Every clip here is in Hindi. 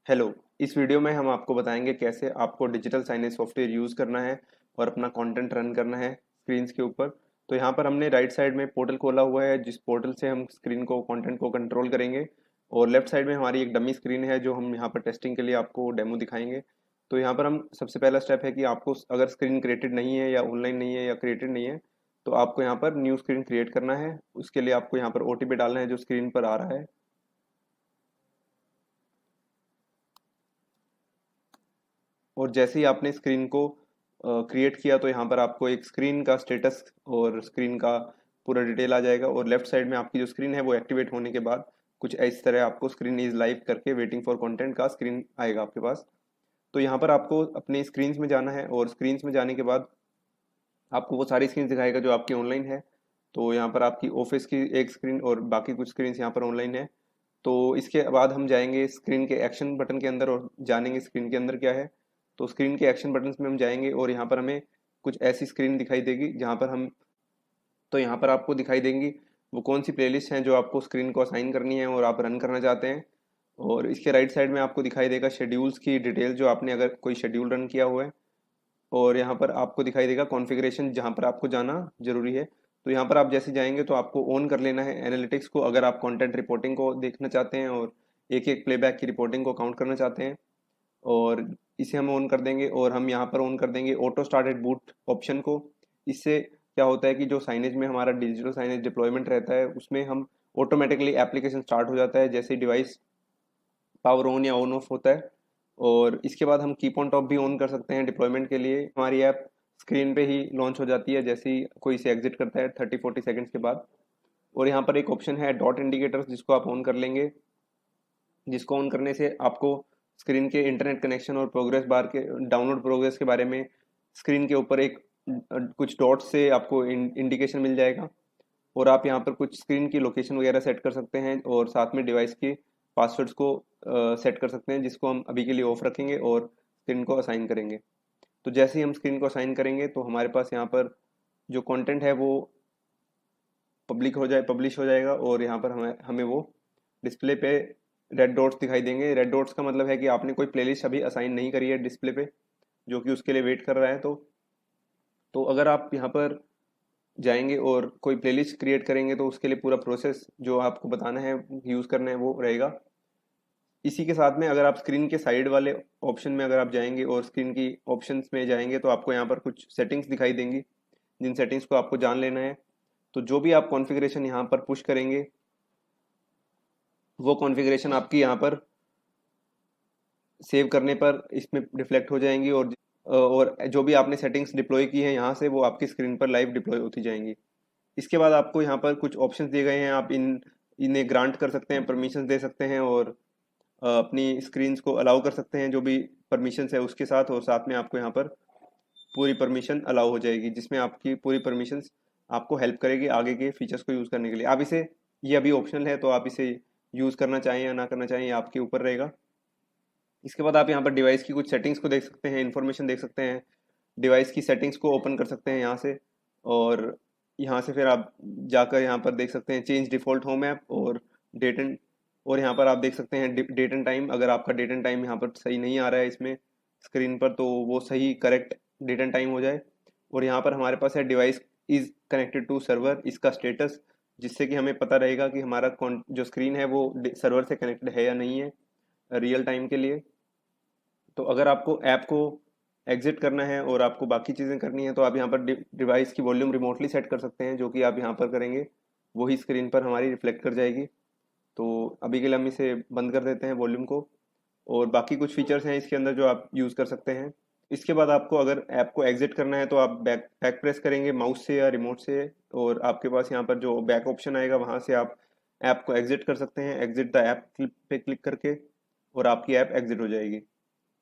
हेलो। इस वीडियो में हम आपको बताएंगे कैसे आपको डिजिटल साइनेज सॉफ्टवेयर यूज़ करना है और अपना कंटेंट रन करना है स्क्रीन्स के ऊपर। तो यहाँ पर हमने राइट साइड में पोर्टल खोला हुआ है जिस पोर्टल से हम स्क्रीन को कंटेंट को कंट्रोल करेंगे, और लेफ्ट साइड में हमारी एक डमी स्क्रीन है जो हम यहाँ पर टेस्टिंग के लिए आपको डेमो दिखाएंगे। तो यहाँ पर हम सबसे पहला स्टेप है कि आपको अगर स्क्रीन क्रिएटेड नहीं है या ऑनलाइन नहीं है या क्रिएटेड नहीं है तो आपको यहाँ पर न्यू स्क्रीन क्रिएट करना है। उसके लिए आपको यहाँ पर ओटीपी डालना है जो स्क्रीन पर आ रहा है। और जैसे ही आपने स्क्रीन को क्रिएट किया तो यहाँ पर आपको एक स्क्रीन का स्टेटस और स्क्रीन का पूरा डिटेल आ जाएगा, और लेफ्ट साइड में आपकी जो स्क्रीन है वो एक्टिवेट होने के बाद कुछ इस तरह आपको स्क्रीन इज लाइव करके वेटिंग फॉर कंटेंट का स्क्रीन आएगा आपके पास। तो यहाँ पर आपको अपने स्क्रीन्स में जाना है, और स्क्रीन्स में जाने के बाद आपको वो सारी स्क्रीन दिखाएगा जो आपकी ऑनलाइन है। तो यहाँ पर आपकी ऑफिस की एक स्क्रीन और बाकी कुछ स्क्रीन यहाँ पर ऑनलाइन है। तो इसके बाद हम जाएंगे स्क्रीन के एक्शन बटन के अंदर और जानेंगे स्क्रीन के अंदर क्या है। तो स्क्रीन के एक्शन बटन में हम जाएंगे और यहाँ पर हमें कुछ ऐसी स्क्रीन दिखाई देगी जहाँ पर हम, तो यहाँ पर आपको दिखाई देंगी वो कौन सी प्लेलिस्ट हैं जो आपको स्क्रीन को असाइन करनी है और आप रन करना चाहते हैं। और इसके राइट साइड में आपको दिखाई देगा शेड्यूल्स की डिटेल जो आपने अगर कोई शेड्यूल रन किया हुआ है। और यहाँ पर आपको दिखाई देगा कॉन्फ़िगरेशन जहाँ पर आपको जाना जरूरी है। तो यहाँ पर आप जैसे जाएंगे तो आपको ऑन कर लेना है एनालिटिक्स को, अगर आप कंटेंट रिपोर्टिंग को देखना चाहते हैं और एक एक प्लेबैक की रिपोर्टिंग को काउंट करना चाहते हैं। और इसे हम ऑन कर देंगे और हम यहाँ पर ऑन कर देंगे ऑटो स्टार्टेड बूट ऑप्शन को। इससे क्या होता है कि जो साइनेज में हमारा डिजिटल साइनेज डिप्लॉयमेंट रहता है उसमें हम ऑटोमेटिकली एप्लीकेशन स्टार्ट हो जाता है जैसे डिवाइस पावर ऑन या ऑन ऑफ होता है। और इसके बाद हम कीप ऑन टॉप भी ऑन कर सकते हैं डिप्लॉयमेंट के लिए। हमारी ऐप स्क्रीन पे ही लॉन्च हो जाती है जैसे ही कोई इसे एग्जिट करता है 30-40 सेकंड्स के बाद। और यहाँ पर एक ऑप्शन है डॉट इंडिकेटर्स जिसको आप ऑन कर लेंगे, जिसको ऑन करने से आपको स्क्रीन के इंटरनेट कनेक्शन और प्रोग्रेस बार के डाउनलोड प्रोग्रेस के बारे में स्क्रीन के ऊपर एक कुछ डॉट से आपको इंडिकेशन मिल जाएगा। और आप यहाँ पर कुछ स्क्रीन की लोकेशन वगैरह सेट कर सकते हैं और साथ में डिवाइस के पासवर्ड्स को सेट कर सकते हैं जिसको हम अभी के लिए ऑफ रखेंगे और स्क्रीन को असाइन करेंगे। तो जैसे ही हम स्क्रीन को असाइन करेंगे तो हमारे पास यहाँ पर जो कंटेंट है वो पब्लिश हो जाएगा, और यहाँ पर हमें हमें वो डिस्प्ले पे रेड डॉट्स दिखाई देंगे। रेड डॉट्स का मतलब है कि आपने कोई प्लेलिस्ट अभी असाइन नहीं करी है डिस्प्ले पे, जो कि उसके लिए वेट कर रहा है। तो अगर आप यहाँ पर जाएंगे और कोई प्लेलिस्ट क्रिएट करेंगे तो उसके लिए पूरा प्रोसेस जो आपको बताना है यूज़ करना है वो रहेगा। इसी के साथ में अगर आप स्क्रीन के साइड वाले ऑप्शन में अगर आप जाएंगे और स्क्रीन की ऑप्शंस में जाएंगे तो आपको यहाँ पर कुछ सेटिंग्स दिखाई देंगी जिन सेटिंग्स को आपको जान लेना है। तो जो भी आप कॉन्फ़िगरेशन यहाँ पर पुश करेंगे वो कॉन्फ़िगरेशन आपकी यहाँ पर सेव करने पर इसमें रिफ्लेक्ट हो जाएंगी, और जो भी आपने सेटिंग्स डिप्लॉय की हैं यहाँ से वो आपकी स्क्रीन पर लाइव डिप्लॉय होती जाएंगी। इसके बाद आपको यहाँ पर कुछ ऑप्शंस दिए गए हैं, आप इन्हें ग्रांट कर सकते हैं, परमिशंस दे सकते हैं और अपनी स्क्रीन्स को अलाउ कर सकते हैं जो भी परमिशंस है उसके साथ। और साथ में आपको यहाँ पर पूरी परमिशन अलाउ हो जाएगी जिसमें आपकी पूरी परमिशंस आपको हेल्प करेगी आगे के फीचर्स को यूज़ करने के लिए। आप इसे, ये अभी ऑप्शनल है तो आप इसे यूज़ करना चाहें या ना करना चाहें ये आपके ऊपर रहेगा। इसके बाद आप यहाँ पर डिवाइस की कुछ सेटिंग्स को देख सकते हैं, इन्फॉर्मेशन देख सकते हैं, डिवाइस की सेटिंग्स को ओपन कर सकते हैं यहाँ से। और यहाँ से फिर आप जाकर यहाँ पर देख सकते हैं चेंज डिफ़ॉल्ट होम ऐप और डेट एंड, और यहाँ पर आप देख सकते हैं डेट एंड टाइम। अगर आपका डेट एंड टाइम यहाँ पर सही नहीं आ रहा है इसमें स्क्रीन पर तो वो सही करेक्ट डेट एंड टाइम हो जाए। और यहाँ पर हमारे पास है device is connected to server, इसका स्टेटस, जिससे कि हमें पता रहेगा कि हमारा जो स्क्रीन है वो सर्वर से कनेक्टेड है या नहीं है रियल टाइम के लिए। तो अगर आपको ऐप को एग्जिट करना है और आपको बाकी चीज़ें करनी है तो आप यहाँ पर डिवाइस की वॉल्यूम रिमोटली सेट कर सकते हैं, जो कि आप यहाँ पर करेंगे वही स्क्रीन पर हमारी रिफ्लेक्ट कर जाएगी। तो अभी के लिए हम इसे बंद कर देते हैं वॉल्यूम को, और बाकी कुछ फीचर्स हैं इसके अंदर जो आप यूज़ कर सकते हैं। इसके बाद आपको अगर ऐप को एग्जिट करना है तो आप बैक बैक प्रेस करेंगे माउस से या रिमोट से, और आपके पास यहाँ पर जो बैक ऑप्शन आएगा वहाँ से आप ऐप को एग्जिट कर सकते हैं, एग्जिट द ऐप पे क्लिक करके, और आपकी ऐप एग्जिट हो जाएगी।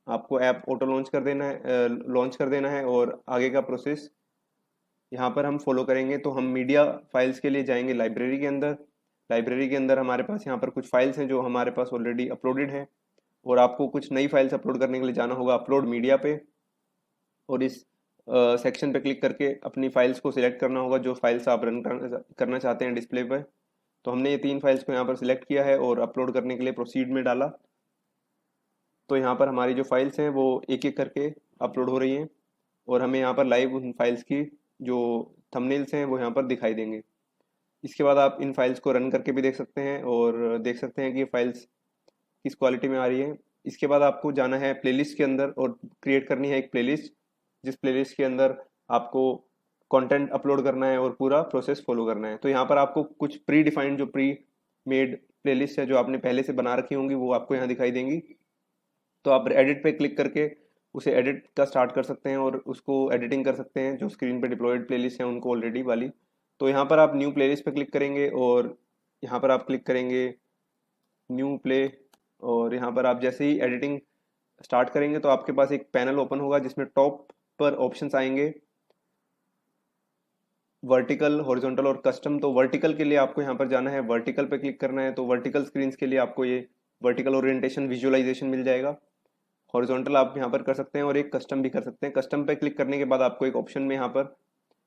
आपको ऐप ऑटो लॉन्च कर देना है और आगे का प्रोसेस यहाँ पर हम फॉलो करेंगे। तो हम मीडिया फाइल्स के लिए जाएंगे लाइब्रेरी के अंदर। लाइब्रेरी के अंदर हमारे पास यहाँ पर कुछ फाइल्स हैं जो हमारे पास ऑलरेडी अपलोडेड हैं, और आपको कुछ नई फाइल्स अपलोड करने के लिए जाना होगा अपलोड मीडिया पे, और इस सेक्शन पे क्लिक करके अपनी फाइल्स को सिलेक्ट करना होगा जो फाइल्स आप करना चाहते हैं डिस्प्ले पर। तो हमने ये 3 फाइल्स को यहाँ पर सिलेक्ट किया है और अपलोड करने के लिए प्रोसीड में डाला। तो यहाँ पर हमारी जो फाइल्स हैं वो एक एक करके अपलोड हो रही हैं और हमें यहाँ पर लाइव उन फाइल्स की जो थंबनेल्स हैं वो यहाँ पर दिखाई देंगे। इसके बाद आप इन फाइल्स को रन करके भी देख सकते हैं और देख सकते हैं कि ये फाइल्स किस क्वालिटी में आ रही है। इसके बाद आपको जाना है प्लेलिस्ट के अंदर और क्रिएट करनी है एक प्लेलिस्ट, जिस प्लेलिस्ट के अंदर आपको कंटेंट अपलोड करना है और पूरा प्रोसेस फॉलो करना है। तो यहाँ पर आपको कुछ प्री डिफाइंड जो प्री मेड प्लेलिस्ट है जो आपने पहले से बना रखी होंगी वो आपको यहाँ दिखाई देंगी। तो आप एडिट पे क्लिक करके उसे एडिट का स्टार्ट कर सकते हैं और उसको एडिटिंग कर सकते हैं जो स्क्रीन पे डिप्लॉयड प्लेलिस्ट है उनको ऑलरेडी वाली। तो यहाँ पर आप न्यू प्लेलिस्ट पे क्लिक करेंगे और यहाँ पर आप क्लिक करेंगे न्यू प्ले और यहाँ पर आप जैसे ही एडिटिंग स्टार्ट करेंगे तो आपके पास एक पैनल ओपन होगा जिसमें टॉप पर ऑप्शंस आएंगे वर्टिकल, हॉरिजॉन्टल और कस्टम। तो वर्टिकल के लिए आपको यहाँ पर जाना है, वर्टिकल पे क्लिक करना है। तो वर्टिकल स्क्रीन्स के लिए आपको ये वर्टिकल ओरिएंटेशन विजुअलाइजेशन मिल जाएगा। हॉरिजॉन्टल आप यहाँ पर कर सकते हैं और एक कस्टम भी कर सकते हैं। कस्टम पे क्लिक करने के बाद आपको एक ऑप्शन में यहाँ पर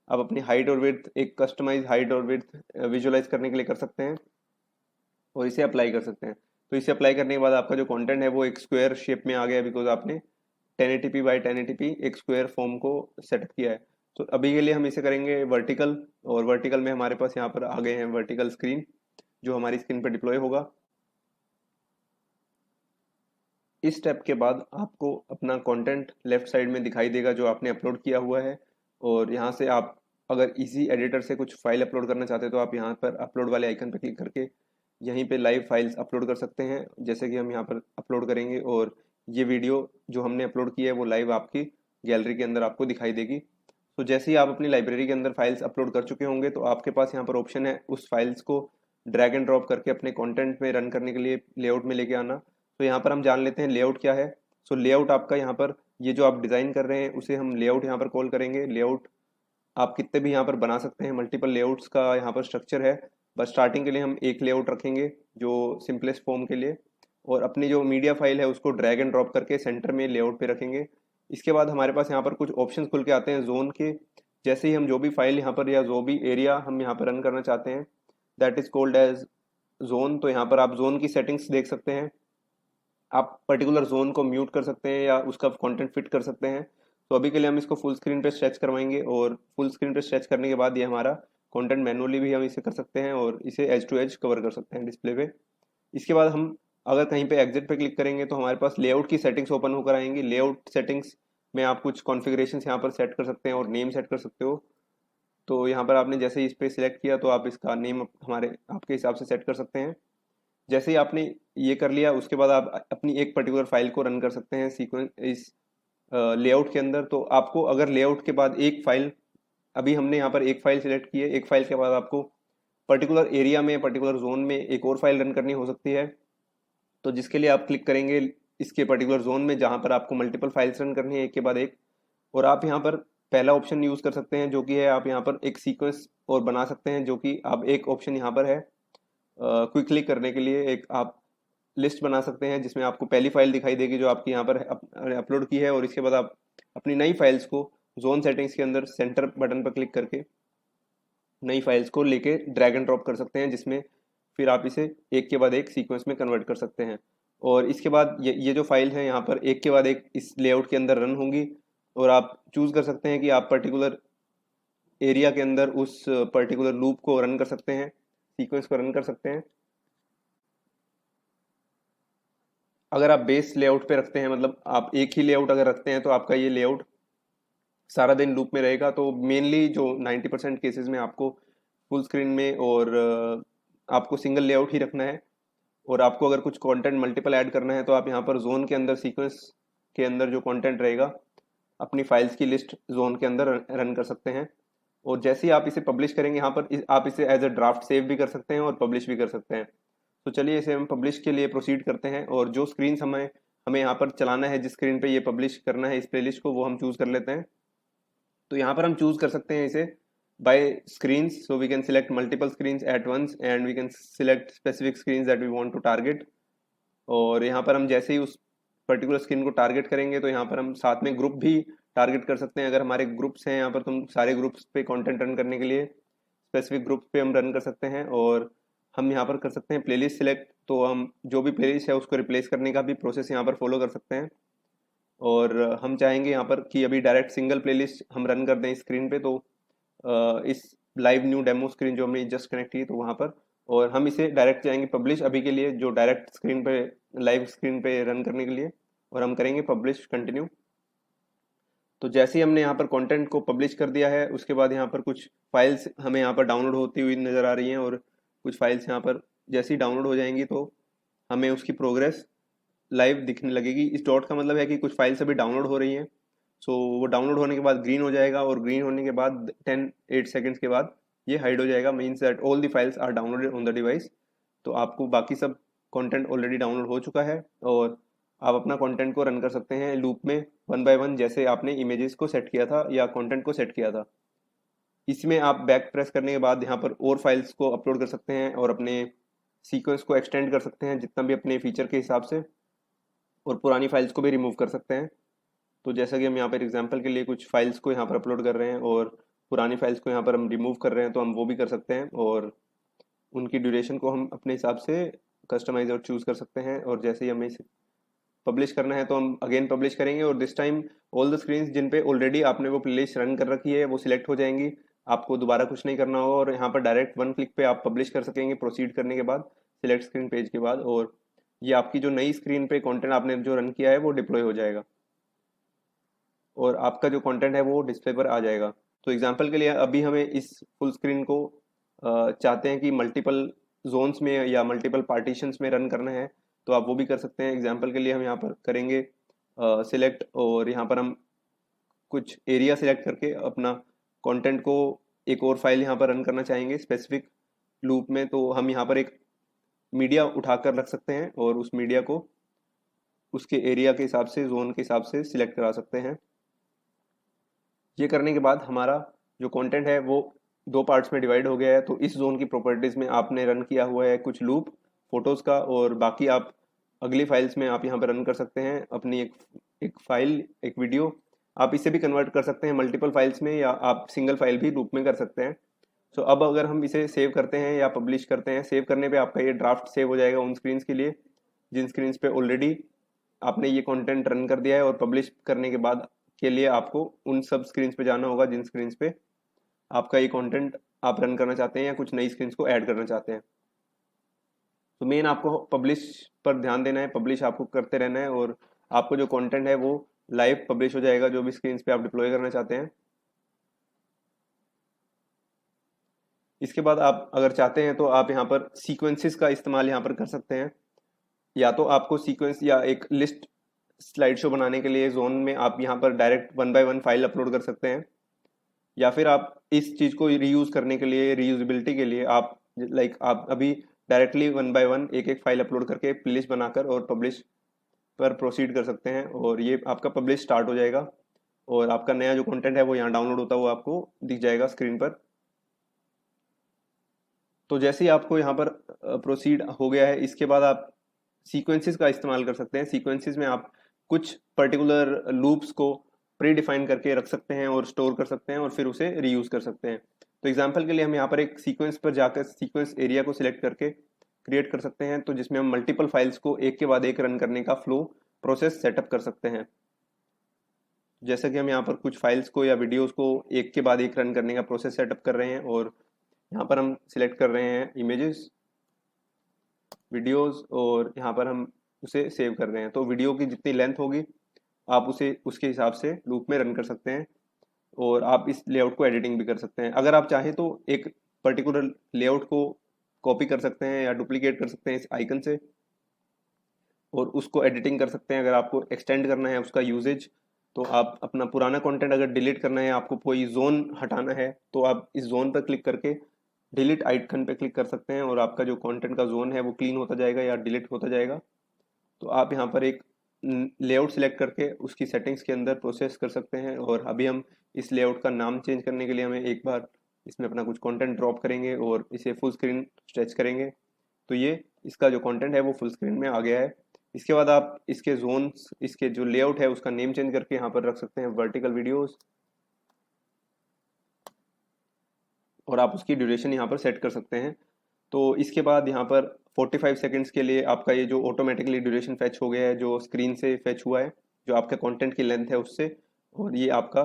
आप अपनी हाइट और विड्थ, एक कस्टमाइज हाइट और विड्थ विजुअलाइज करने के लिए कर सकते हैं और इसे अप्लाई कर सकते हैं। तो इसे अप्लाई करने के बाद आपका जो कंटेंट है वो एक स्क्वायर शेप में आ गया बिकॉज आपने 1080p बाई 1080p एक स्क्वायर फॉर्म को सेटअप किया है। तो अभी के लिए हम इसे करेंगे वर्टिकल और वर्टिकल में हमारे पास यहाँ पर आ गए हैं वर्टिकल स्क्रीन जो हमारी स्क्रीन पर डिप्लॉय होगा। इस स्टेप के बाद आपको अपना कंटेंट लेफ्ट साइड में दिखाई देगा जो आपने अपलोड किया हुआ है और यहाँ से आप अगर इजी एडिटर से कुछ फाइल अपलोड करना चाहते हैं तो आप यहाँ पर अपलोड वाले आइकन पर क्लिक करके यहीं पे लाइव फाइल्स अपलोड कर सकते हैं। जैसे कि हम यहाँ पर अपलोड करेंगे और ये वीडियो जो हमने अपलोड की है वो लाइव आपकी गैलरी के अंदर आपको दिखाई देगी। तो जैसे ही आप अपनी लाइब्रेरी के अंदर फाइल्स अपलोड कर चुके होंगे तो आपके पास यहाँ पर ऑप्शन है उस फाइल्स को ड्रैग एंड ड्रॉप करके अपने कंटेंट में रन करने के लिए लेआउट में लेके आना। तो यहाँ पर हम जान लेते हैं लेआउट क्या है। सो लेआउट आपका यहाँ पर ये जो आप डिज़ाइन कर रहे हैं उसे हम लेआउट यहाँ पर कॉल करेंगे। लेआउट आप कितने भी यहाँ पर बना सकते हैं, मल्टीपल लेआउट्स का यहाँ पर स्ट्रक्चर है। बस स्टार्टिंग के लिए हम एक लेआउट रखेंगे जो सिंपलेस्ट फॉर्म के लिए और अपनी जो मीडिया फाइल है उसको ड्रैग एंड ड्रॉप करके सेंटर में लेआउट पे रखेंगे। इसके बाद हमारे पास यहाँ पर कुछ ऑप्शंस खुल के आते हैं जोन के। जैसे ही हम जो भी फाइल यहाँ पर या जो भी एरिया हम यहाँ पर रन करना चाहते हैं that is called edge zone. तो यहाँ पर आप जोन की सेटिंग्स देख सकते हैं। आप पर्टिकुलर जोन को म्यूट कर सकते हैं या उसका कंटेंट फिट कर सकते हैं। तो अभी के लिए हम इसको फुल स्क्रीन पे स्ट्रेच करवाएंगे और फुल स्क्रीन पे स्ट्रेच करने के बाद ये हमारा कंटेंट मैनुअली भी हम इसे कर सकते हैं और इसे एज टू एज कवर कर सकते हैं डिस्प्ले पे। इसके बाद हम अगर कहीं पे एग्जिट पे क्लिक करेंगे तो हमारे पास लेआउट की सेटिंग्स ओपन होकर आएंगी। लेआउट सेटिंग्स में आप कुछ कॉन्फ़िगरेशन यहाँ पर सेट कर सकते हैं और नेम सेट कर सकते हो। तो यहाँ पर आपने जैसे ही इस पर सिलेक्ट किया तो आप इसका नेम हमारे आपके हिसाब से सेट कर सकते हैं। जैसे ही आपने ये कर लिया उसके बाद आप अपनी एक पर्टिकुलर फाइल को रन कर सकते हैं सीक्वेंस इस लेआउट के अंदर। तो आपको अगर लेआउट के बाद एक फाइल, अभी हमने यहाँ पर एक फाइल सिलेक्ट की है, एक फाइल के बाद आपको पर्टिकुलर एरिया में पर्टिकुलर जोन में एक और फाइल रन करनी हो सकती है। तो जिसके लिए आप क्लिक करेंगे इसके पर्टिकुलर जोन में जहाँ पर आपको मल्टीपल फाइल्स रन करनी है एक के बाद एक। और आप यहाँ पर पहला ऑप्शन यूज़ कर सकते हैं जो कि है आप यहाँ पर एक सीक्वेंस और बना सकते हैं जो कि आप एक ऑप्शन यहाँ पर है क्विकली करने के लिए एक आप लिस्ट बना सकते हैं जिसमें आपको पहली फाइल दिखाई देगी जो आपकी यहाँ पर अपलोड की है और इसके बाद आप अपनी नई फाइल्स को जोन सेटिंग्स के अंदर सेंटर बटन पर क्लिक करके नई फाइल्स को लेके ड्रैग एंड ड्रॉप कर सकते हैं जिसमें फिर आप इसे एक के बाद एक सीक्वेंस में कन्वर्ट कर सकते हैं। और इसके बाद ये जो फाइल है यहाँ पर एक के बाद एक इस लेआउट के अंदर रन होंगी और आप चूज कर सकते हैं कि आप पर्टिकुलर एरिया के अंदर उस पर्टिकुलर लूप को रन कर सकते हैं, सीक्वेंस को रन कर सकते हैं। अगर आप बेस लेआउट पे रखते हैं मतलब आप एक ही लेआउट अगर रखते हैं तो आपका ये लेआउट सारा दिन लूप में रहेगा। तो मेनली जो 90% केसेस में आपको फुल स्क्रीन में और आपको सिंगल लेआउट ही रखना है। और आपको अगर कुछ कंटेंट मल्टीपल ऐड करना है तो आप यहाँ पर जोन के अंदर सीक्वेंस के अंदर जो कंटेंट रहेगा अपनी फाइल्स की लिस्ट जोन के अंदर रन कर सकते हैं। और जैसे ही आप इसे पब्लिश करेंगे यहाँ पर आप इसे एज अ ड्राफ्ट सेव भी कर सकते हैं और पब्लिश भी कर सकते हैं। तो चलिए इसे हम पब्लिश के लिए प्रोसीड करते हैं और जो स्क्रीन हमें हमें यहाँ पर चलाना है, जिस स्क्रीन पे ये पब्लिश करना है इस प्लेलिस्ट को, वो हम चूज़ कर लेते हैं। तो यहाँ पर हम चूज़ कर सकते हैं इसे by screens. So we can select multiple screens at once and we can select specific screens that we want to target. और यहाँ पर हम जैसे ही उस पर्टिकुलर स्क्रीन को टारगेट करेंगे तो यहाँ पर हम साथ में ग्रुप भी टारगेट कर सकते हैं। अगर हमारे ग्रुप्स हैं यहाँ पर तो हम सारे ग्रुप्स पे कंटेंट रन करने के लिए स्पेसिफिक ग्रुप्स पे हम रन कर सकते हैं। और हम यहाँ पर कर सकते हैं प्लेलिस्ट सिलेक्ट, तो हम जो भी प्लेलिस्ट है उसको रिप्लेस करने का भी प्रोसेस यहाँ पर फॉलो कर सकते हैं। और हम चाहेंगे यहाँ पर कि अभी डायरेक्ट सिंगल प्लेलिस्ट हम रन कर दें स्क्रीन पे, तो इस लाइव न्यू डेमो स्क्रीन जो हमने जस्ट कनेक्ट की तो वहाँ पर, और हम इसे डायरेक्ट चाहेंगे पब्लिश अभी के लिए, जो डायरेक्ट स्क्रीन पे लाइव स्क्रीन पे रन करने के लिए, और हम करेंगे पब्लिश कंटिन्यू। तो जैसे ही हमने यहाँ पर कंटेंट को पब्लिश कर दिया है, उसके बाद यहाँ पर कुछ फाइल्स हमें यहाँ पर डाउनलोड होती हुई नज़र आ रही हैं, और कुछ फाइल्स यहाँ पर जैसे ही डाउनलोड हो जाएंगी तो हमें उसकी प्रोग्रेस लाइव दिखने लगेगी। इस डॉट का मतलब है कि कुछ फाइल्स अभी डाउनलोड हो रही हैं। सो वो डाउनलोड होने के बाद ग्रीन हो जाएगा, और ग्रीन होने के बाद 8 सेकेंड्स के बाद ये हाइड हो जाएगा, means that all the files are downloaded on the device. तो आपको बाकी सब कंटेंट ऑलरेडी डाउनलोड हो चुका है, और आप अपना कंटेंट को रन कर सकते हैं लूप में 1 बाय 1, जैसे आपने इमेजेस को सेट किया था या कंटेंट को सेट किया था। इसमें आप बैक प्रेस करने के बाद यहाँ पर और फाइल्स को अपलोड कर सकते हैं, और अपने सीक्वेंस को एक्सटेंड कर सकते हैं जितना भी अपने फीचर के हिसाब से, और पुरानी फाइल्स को भी रिमूव कर सकते हैं। तो जैसा कि हम यहाँ पर एग्जांपल के लिए कुछ फाइल्स को यहाँ पर अपलोड कर रहे हैं, और पुरानी फाइल्स को यहाँ पर हम रिमूव कर रहे हैं, तो हम वो भी कर सकते हैं, और उनकी ड्यूरेशन को हम अपने हिसाब से कस्टमाइज और चूज़ कर सकते हैं। और जैसे ही हमें इसे पब्लिश करना है तो हम अगेन पब्लिश करेंगे, और this time all the screens जिन पे ऑलरेडी आपने वो प्लेलिस्ट रन कर रखी है वो सिलेक्ट हो जाएंगी। आपको दोबारा कुछ नहीं करना होगा, और यहाँ पर डायरेक्ट 1 क्लिक पे आप पब्लिश कर सकेंगे प्रोसीड करने के बाद, सिलेक्ट स्क्रीन पेज के बाद, और ये आपकी जो नई स्क्रीन पे कंटेंट आपने जो रन किया है वो डिप्लॉय हो जाएगा, और आपका जो कंटेंट है वो डिस्प्ले पर आ जाएगा। तो एग्जांपल के लिए अभी हमें इस फुल स्क्रीन को चाहते हैं कि मल्टीपल जोन्स में या मल्टीपल पार्टीशंस में रन करना है, तो आप वो भी कर सकते हैं। एग्जांपल के लिए हम यहाँ पर करेंगे सिलेक्ट, और यहाँ पर हम कुछ एरिया सिलेक्ट करके अपना कंटेंट को एक और फाइल यहाँ पर रन करना चाहेंगे स्पेसिफिक लूप में, तो हम यहाँ पर एक मीडिया उठाकर रख सकते हैं, और उस मीडिया को उसके एरिया के हिसाब से, जोन के हिसाब से सिलेक्ट करा सकते हैं। ये करने के बाद हमारा जो कंटेंट है वो 2 पार्ट्स में डिवाइड हो गया है। तो इस जोन की प्रॉपर्टीज में आपने रन किया हुआ है कुछ लूप फोटोज का, और बाकी आप अगली फाइल्स में आप यहाँ पर रन कर सकते हैं अपनी एक फाइल, एक वीडियो। आप इसे भी कन्वर्ट कर सकते हैं मल्टीपल फाइल्स में, या आप सिंगल फाइल भी लूप में कर सकते हैं। सो अब अगर हम इसे सेव करते हैं या पब्लिश करते हैं, सेव करने पे आपका ये ड्राफ्ट सेव हो जाएगा उन स्क्रीन्स के लिए जिन स्क्रीन्स पे ऑलरेडी आपने ये कंटेंट रन कर दिया है, और पब्लिश करने के बाद के लिए आपको उन सब स्क्रीन्स पे जाना होगा जिन स्क्रीन्स पे आपका ये कंटेंट आप रन करना चाहते हैं या कुछ नई स्क्रीन्स को ऐड करना चाहते हैं। तो मेन आपको पब्लिश पर ध्यान देना है, पब्लिश आपको करते रहना है, और आपको जो कंटेंट है वो लाइव पब्लिश हो जाएगा जो भी स्क्रीन्स पे आप डिप्लॉय करना चाहते हैं। इसके बाद आप अगर चाहते हैं तो आप यहाँ पर सीक्वेंसेस का इस्तेमाल यहाँ पर कर सकते हैं। या तो आपको सीक्वेंस या एक लिस्ट स्लाइड शो बनाने के लिए जोन में आप यहाँ पर डायरेक्ट 1 बाय 1 फाइल अपलोड कर सकते हैं, या फिर आप इस चीज़ को रीयूज करने के लिए, रीयूजेबिलिटी के लिए आप आप अभी डायरेक्टली 1 बाय 1 एक एक फाइल अपलोड करके प्लेलिस्ट बनाकर और पब्लिश पर प्रोसीड कर सकते हैं, और ये आपका पब्लिश स्टार्ट हो जाएगा, और आपका नया जो कंटेंट है वो यहाँ डाउनलोड होता हुआ आपको दिख जाएगा स्क्रीन पर। तो जैसे ही आपको यहाँ पर प्रोसीड हो गया है, इसके बाद आप सीक्वेंसेस का इस्तेमाल कर सकते हैं। सीक्वेंसेस में आप कुछ पर्टिकुलर लूप्स को प्री डिफाइन करके रख सकते हैं और स्टोर कर सकते हैं, और फिर उसे रीयूज कर सकते हैं। तो एग्जांपल के लिए हम यहाँ पर एक सीक्वेंस पर जाकर सीक्वेंस एरिया को सिलेक्ट करके क्रिएट कर सकते हैं, तो जिसमें हम मल्टीपल फाइल्स को एक के बाद एक रन करने का फ्लो प्रोसेस सेटअप कर सकते हैं। जैसे कि हम यहाँ पर कुछ फाइल्स को या वीडियोस को एक के बाद एक रन करने का प्रोसेस सेटअप कर रहे हैं, और यहाँ पर हम सिलेक्ट कर रहे हैं इमेजेस, वीडियोस, और यहाँ पर हम उसे सेव कर रहे हैं। तो वीडियो की जितनी लेंथ होगी आप उसे उसके हिसाब से लूप में रन कर सकते हैं, और आप इस लेआउट को एडिटिंग भी कर सकते हैं। अगर आप चाहें तो एक पर्टिकुलर लेआउट को कॉपी कर सकते हैं या डुप्लीकेट कर सकते हैं इस आइकन से, और उसको एडिटिंग कर सकते हैं। अगर आपको एक्सटेंड करना है उसका यूजेज, तो आप अपना पुराना कंटेंट अगर डिलीट करना है, आपको कोई जोन हटाना है, तो आप इस जोन पर क्लिक करके डिलीट आइकन पे क्लिक कर सकते हैं, और आपका जो कंटेंट का जोन है वो क्लीन होता जाएगा या डिलीट होता जाएगा। तो आप यहाँ पर एक लेआउट सिलेक्ट करके उसकी सेटिंग्स के अंदर प्रोसेस कर सकते हैं। और अभी हम इस लेआउट का नाम चेंज करने के लिए हमें एक बार इसमें अपना कुछ कंटेंट ड्रॉप करेंगे और इसे फुल स्क्रीन स्ट्रेच करेंगे, तो ये इसका जो कंटेंट है वो फुल स्क्रीन में आ गया है। इसके बाद आप इसके जोन्स, इसके जो लेआउट है उसका नेम चेंज करके यहाँ पर रख सकते हैं वर्टिकल वीडियोस, और आप उसकी ड्यूरेशन यहाँ पर सेट कर सकते हैं। तो इसके बाद यहाँ पर 45 सेकंड्स के लिए आपका ये जो ऑटोमेटिकली ड्यूरेशन फैच हो गया है, जो स्क्रीन से फैच हुआ है, जो आपके कंटेंट की लेंथ है उससे, और ये आपका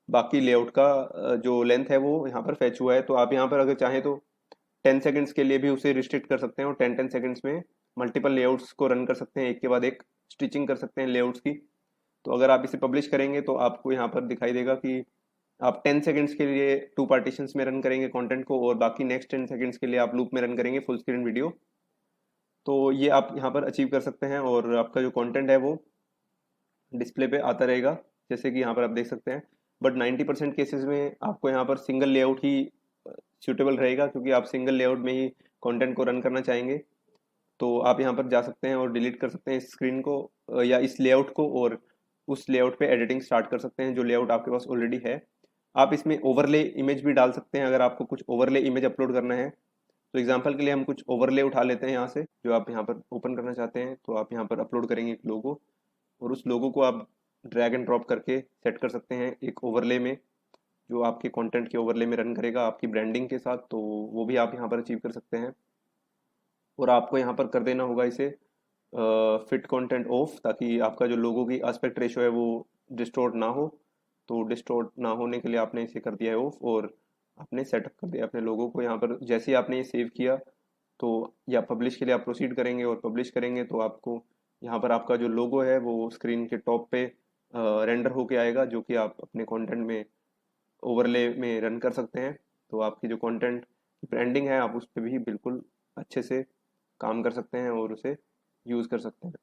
बाकी लेआउट का जो लेंथ है वो यहाँ पर फैच हुआ है। तो आप यहाँ पर अगर चाहें तो 10 सेकंड्स के लिए भी उसे रिस्ट्रिक्ट कर सकते हैं और 10 सेकंड्स में मल्टीपल लेआउट्स को रन कर सकते हैं, एक के बाद एक स्टिचिंग कर सकते हैं लेआउट्स की। तो अगर आप इसे पब्लिश करेंगे तो आपको यहाँ पर दिखाई देगा कि आप 10 सेकंड्स के लिए 2 पार्टीशंस में रन करेंगे कंटेंट को, और बाकी नेक्स्ट 10 सेकंड्स के लिए आप लूप में रन करेंगे फुल स्क्रीन वीडियो। तो ये आप यहाँ पर अचीव कर सकते हैं और आपका जो कंटेंट है वो डिस्प्ले पे आता रहेगा, जैसे कि यहाँ पर आप देख सकते हैं। बट 90% केसेस में आपको यहाँ पर सिंगल लेआउट ही सूटेबल रहेगा, क्योंकि आप सिंगल लेआउट में ही कंटेंट को रन करना चाहेंगे। तो आप यहाँ पर जा सकते हैं और डिलीट कर सकते हैं इस स्क्रीन को या इस लेआउट को, और उस लेआउट पे एडिटिंग स्टार्ट कर सकते हैं जो लेआउट आपके पास ऑलरेडी है। आप इसमें ओवरले इमेज भी डाल सकते हैं अगर आपको कुछ ओवरले इमेज अपलोड करना है। तो एग्जांपल के लिए हम कुछ ओवरले उठा लेते हैं यहाँ से, जो आप यहाँ पर ओपन करना चाहते हैं। तो आप यहाँ पर अपलोड करेंगे एक लोगो, और उस लोगो को आप ड्रैग एंड ड्रॉप करके सेट कर सकते हैं एक ओवरले में, जो आपके कंटेंट के ओवरले में रन करेगा आपकी ब्रांडिंग के साथ। तो वो भी आप यहाँ पर अचीव कर सकते हैं। और आपको यहाँ पर कर देना होगा इसे फिट कंटेंट ऑफ, ताकि आपका जो लोगो की एस्पेक्ट रेशो है वो डिस्टोर्ट ना हो। तो डिस्टोर्ट ना होने के लिए आपने इसे कर दिया है ऑफ, और आपने सेटअप कर दिया अपने लोगो को यहाँ पर। जैसे ही आपने ये सेव किया तो या पब्लिश के लिए आप प्रोसीड करेंगे, और पब्लिश करेंगे तो आपको यहाँ पर आपका जो लोगो है वो स्क्रीन के टॉप पे रेंडर होके आएगा, जो कि आप अपने कंटेंट में ओवरले में रन कर सकते हैं। तो आपकी जो कंटेंट की ब्रांडिंग है आप उस पर भी बिल्कुल अच्छे से काम कर सकते हैं और उसे यूज़ कर सकते हैं।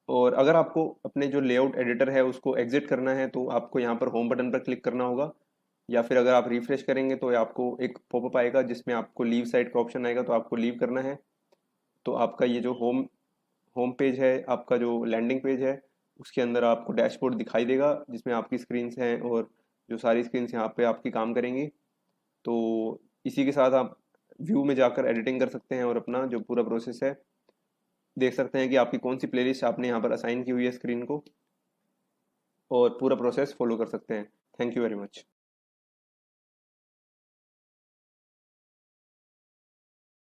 और अगर आपको अपने जो लेआउट एडिटर है उसको एग्जिट करना है तो आपको यहाँ पर होम बटन पर क्लिक करना होगा, या फिर अगर आप रिफ्रेश करेंगे तो आपको एक पॉपअप आएगा जिसमें आपको लीव साइट का ऑप्शन आएगा, तो आपको लीव करना है। तो आपका ये जो होम होम पेज है, आपका जो लैंडिंग पेज है, उसके अंदर आपको डैशबोर्ड दिखाई देगा जिसमें आपकी स्क्रीन्स हैं, और जो सारी स्क्रीन्स यहाँ पे आपकी काम करेंगी। तो इसी के साथ आप व्यू में जाकर एडिटिंग कर सकते हैं और अपना जो पूरा प्रोसेस है देख सकते हैं कि आपकी कौन सी प्लेलिस्ट आपने यहाँ पर असाइन की हुई है स्क्रीन को, और पूरा प्रोसेस फॉलो कर सकते हैं। Thank you very much.